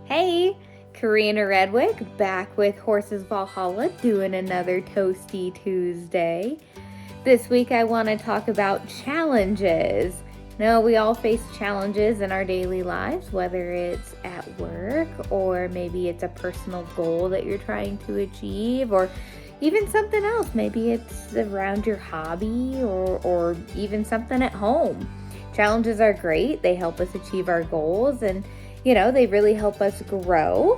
Hey, Karina Redwick back with Horses Valhalla doing another Toasty Tuesday. This week I want to talk about challenges. Now, we all face challenges in our daily lives, whether it's at work or maybe it's a personal goal that you're trying to achieve or even something else. Maybe it's around your hobby or even something at home. Challenges are great. They help us achieve our goals and they really help us grow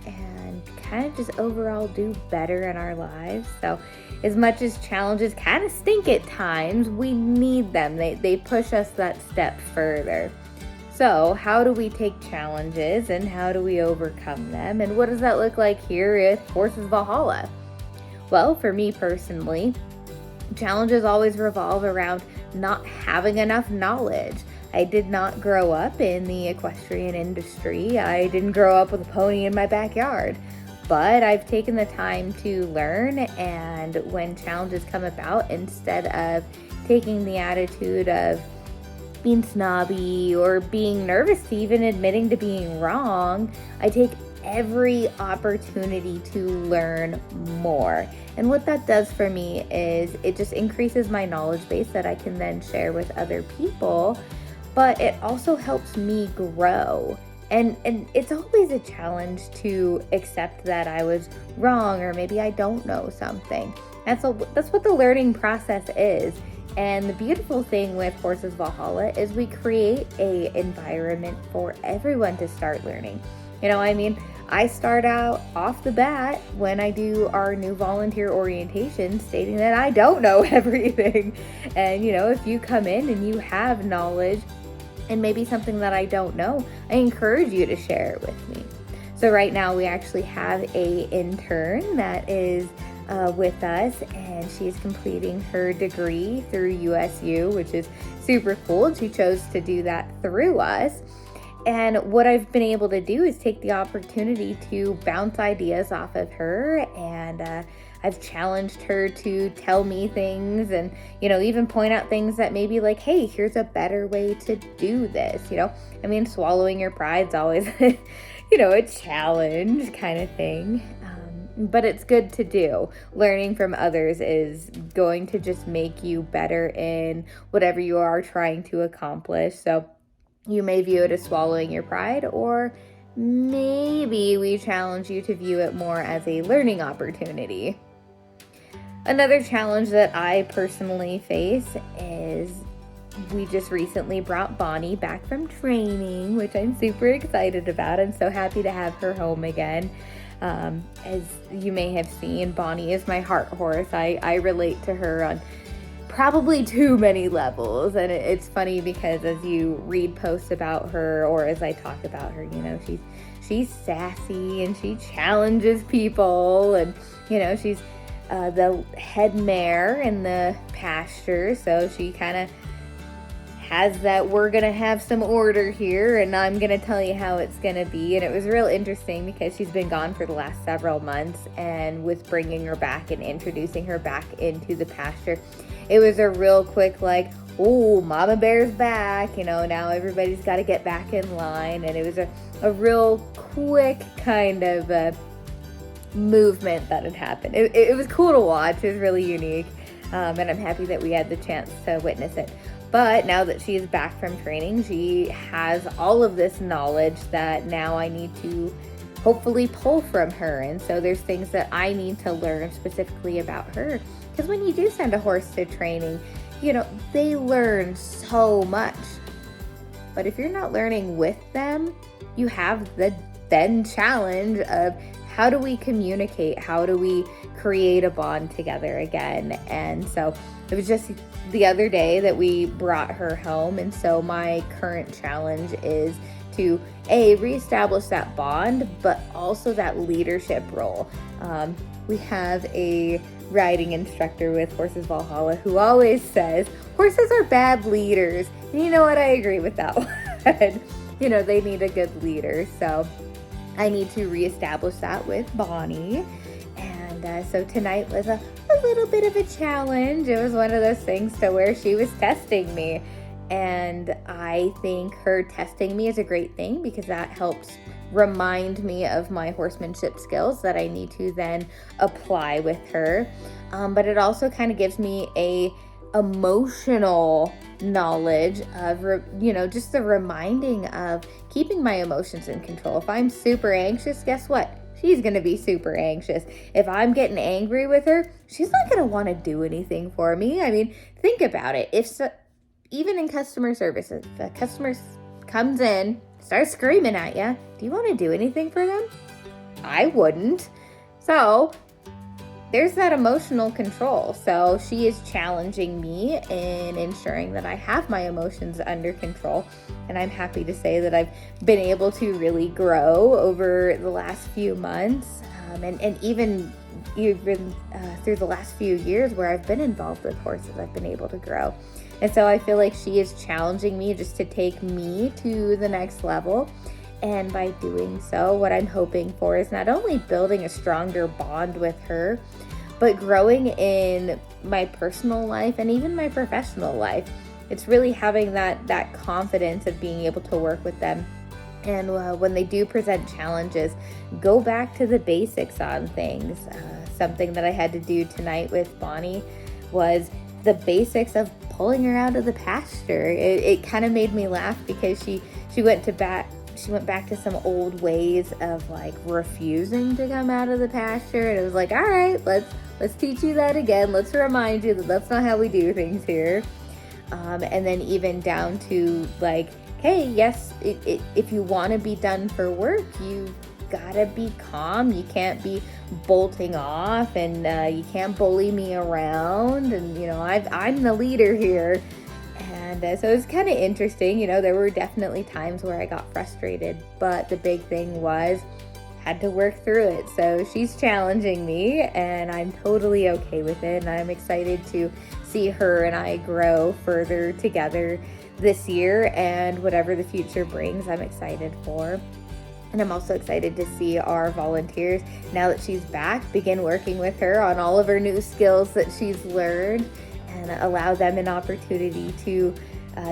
and kind of just overall do better in our lives. So as much as challenges kind of stink at times, we need them. They push us that step further. So how do we take challenges and how do we overcome them? And what does that look like here at Horses Valhalla? Well, for me personally, challenges always revolve around not having enough knowledge. I did not grow up in the equestrian industry. I didn't grow up with a pony in my backyard, but I've taken the time to learn, and when challenges come about, instead of taking the attitude of being snobby or being nervous to even admitting to being wrong, I take every opportunity to learn more. And what that does for me is it just increases my knowledge base that I can then share with other people, but it also helps me grow. And it's always a challenge to accept that I was wrong or maybe I don't know something. That's what the learning process is. And the beautiful thing with Horses Valhalla is we create a environment for everyone to start learning. I start out off the bat when I do our new volunteer orientation stating that I don't know everything. And, if you come in and you have knowledge and maybe something that I don't know, I encourage you to share it with me. So right now we actually have a intern that is with us, and she's completing her degree through USU, which is super cool. She chose to do that through us. And what I've been able to do is take the opportunity to bounce ideas off of her, and I've challenged her to tell me things and, even point out things that maybe like, hey, here's a better way to do this, swallowing your pride's always, a challenge kind of thing. But it's good to do. Learning from others is going to just make you better in whatever you are trying to accomplish. So you may view it as swallowing your pride, or maybe we challenge you to view it more as a learning opportunity. Another challenge that I personally face is we just recently brought Bonnie back from training, which I'm super excited about. I'm so happy to have her home again. As you may have seen, Bonnie is my heart horse. I relate to her on probably too many levels, and it's funny because as you read posts about her or as I talk about her, she's sassy and she challenges people, and she's the head mare in the pasture, so she kind of has that we're gonna have some order here and I'm gonna tell you how it's gonna be. And it was real interesting because she's been gone for the last several months, and with bringing her back and introducing her back into the pasture, it was a real quick like, oh, Mama Bear's back, now everybody's got to get back in line. And it was a real quick kind of movement that had happened. It was cool to watch. It was really unique, and I'm happy that we had the chance to witness it. But now that she is back from training, she has all of this knowledge that now I need to hopefully pull from her. And so there's things that I need to learn specifically about her. Because when you do send a horse to training, they learn so much. But if you're not learning with them, you have the then challenge of how do we communicate? How do we create a bond together again? And so it was just the other day that we brought her home. And so my current challenge is to reestablish that bond, but also that leadership role. We have a riding instructor with Horses Valhalla who always says horses are bad leaders. And you know what? I agree with that one. They need a good leader. So I need to reestablish that with Bonnie. And so tonight was a little bit of a challenge. It was one of those things to where she was testing me. And I think her testing me is a great thing because that helps remind me of my horsemanship skills that I need to then apply with her. But it also kind of gives me a emotional knowledge of, just the reminding of keeping my emotions in control. If I'm super anxious, guess what? She's going to be super anxious. If I'm getting angry with her, she's not going to want to do anything for me. I mean, think about it. Even in customer service, if a customer comes in, starts screaming at you, do you want to do anything for them? I wouldn't. So there's that emotional control. So she is challenging me in ensuring that I have my emotions under control. And I'm happy to say that I've been able to really grow over the last few months, and even through the last few years where I've been involved with horses, I've been able to grow. And so I feel like she is challenging me just to take me to the next level. And by doing so, what I'm hoping for is not only building a stronger bond with her, but growing in my personal life and even my professional life. It's really having that confidence of being able to work with them. And when they do present challenges, go back to the basics on things. Something that I had to do tonight with Bonnie was the basics of pulling her out of the pasture. It kind of made me laugh because she went back to some old ways of like refusing to come out of the pasture, and it was like, all right, let's teach you that again. Let's remind you that that's not how we do things here. And then even down to like, hey, yes, if you want to be done for work, you gotta be calm. You can't be bolting off, and you can't bully me around. And I'm the leader here. And so it's kind of interesting. There were definitely times where I got frustrated, but the big thing was had to work through it. So she's challenging me, and I'm totally okay with it. And I'm excited to see her and I grow further together this year, and whatever the future brings, I'm excited for. And I'm also excited to see our volunteers, now that she's back, begin working with her on all of her new skills that she's learned, and allow them an opportunity to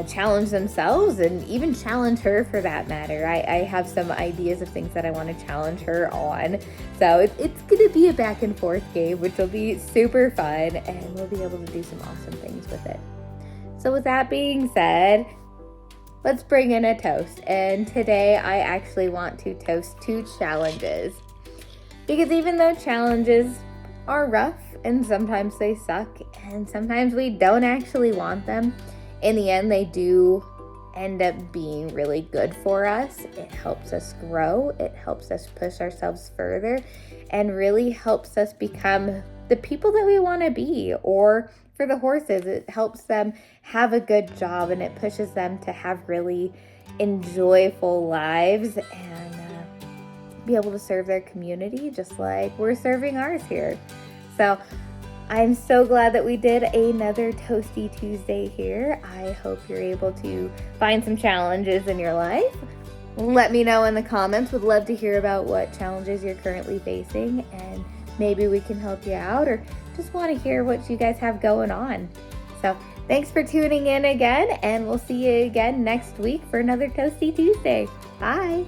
challenge themselves and even challenge her for that matter. I have some ideas of things that I want to challenge her on. So it's going to be a back and forth game, which will be super fun, and we'll be able to do some awesome things with it. So with that being said, let's bring in a toast. And today I actually want to toast 2 challenges. Because even though challenges are rough and sometimes they suck and sometimes we don't actually want them, in the end they do end up being really good for us. It helps us grow. It helps us push ourselves further, and really helps us become the people that we want to be. Or for the horses, it helps them have a good job, and it pushes them to have really enjoyable lives and be able to serve their community just like we're serving ours here. So I'm so glad that we did another Toasty Tuesday here. I hope you're able to find some challenges in your life. Let me know in the comments. Would love to hear about what challenges you're currently facing, and maybe we can help you out, or just want to hear what you guys have going on. So thanks for tuning in again, and we'll see you again next week for another Toasty Tuesday. Bye.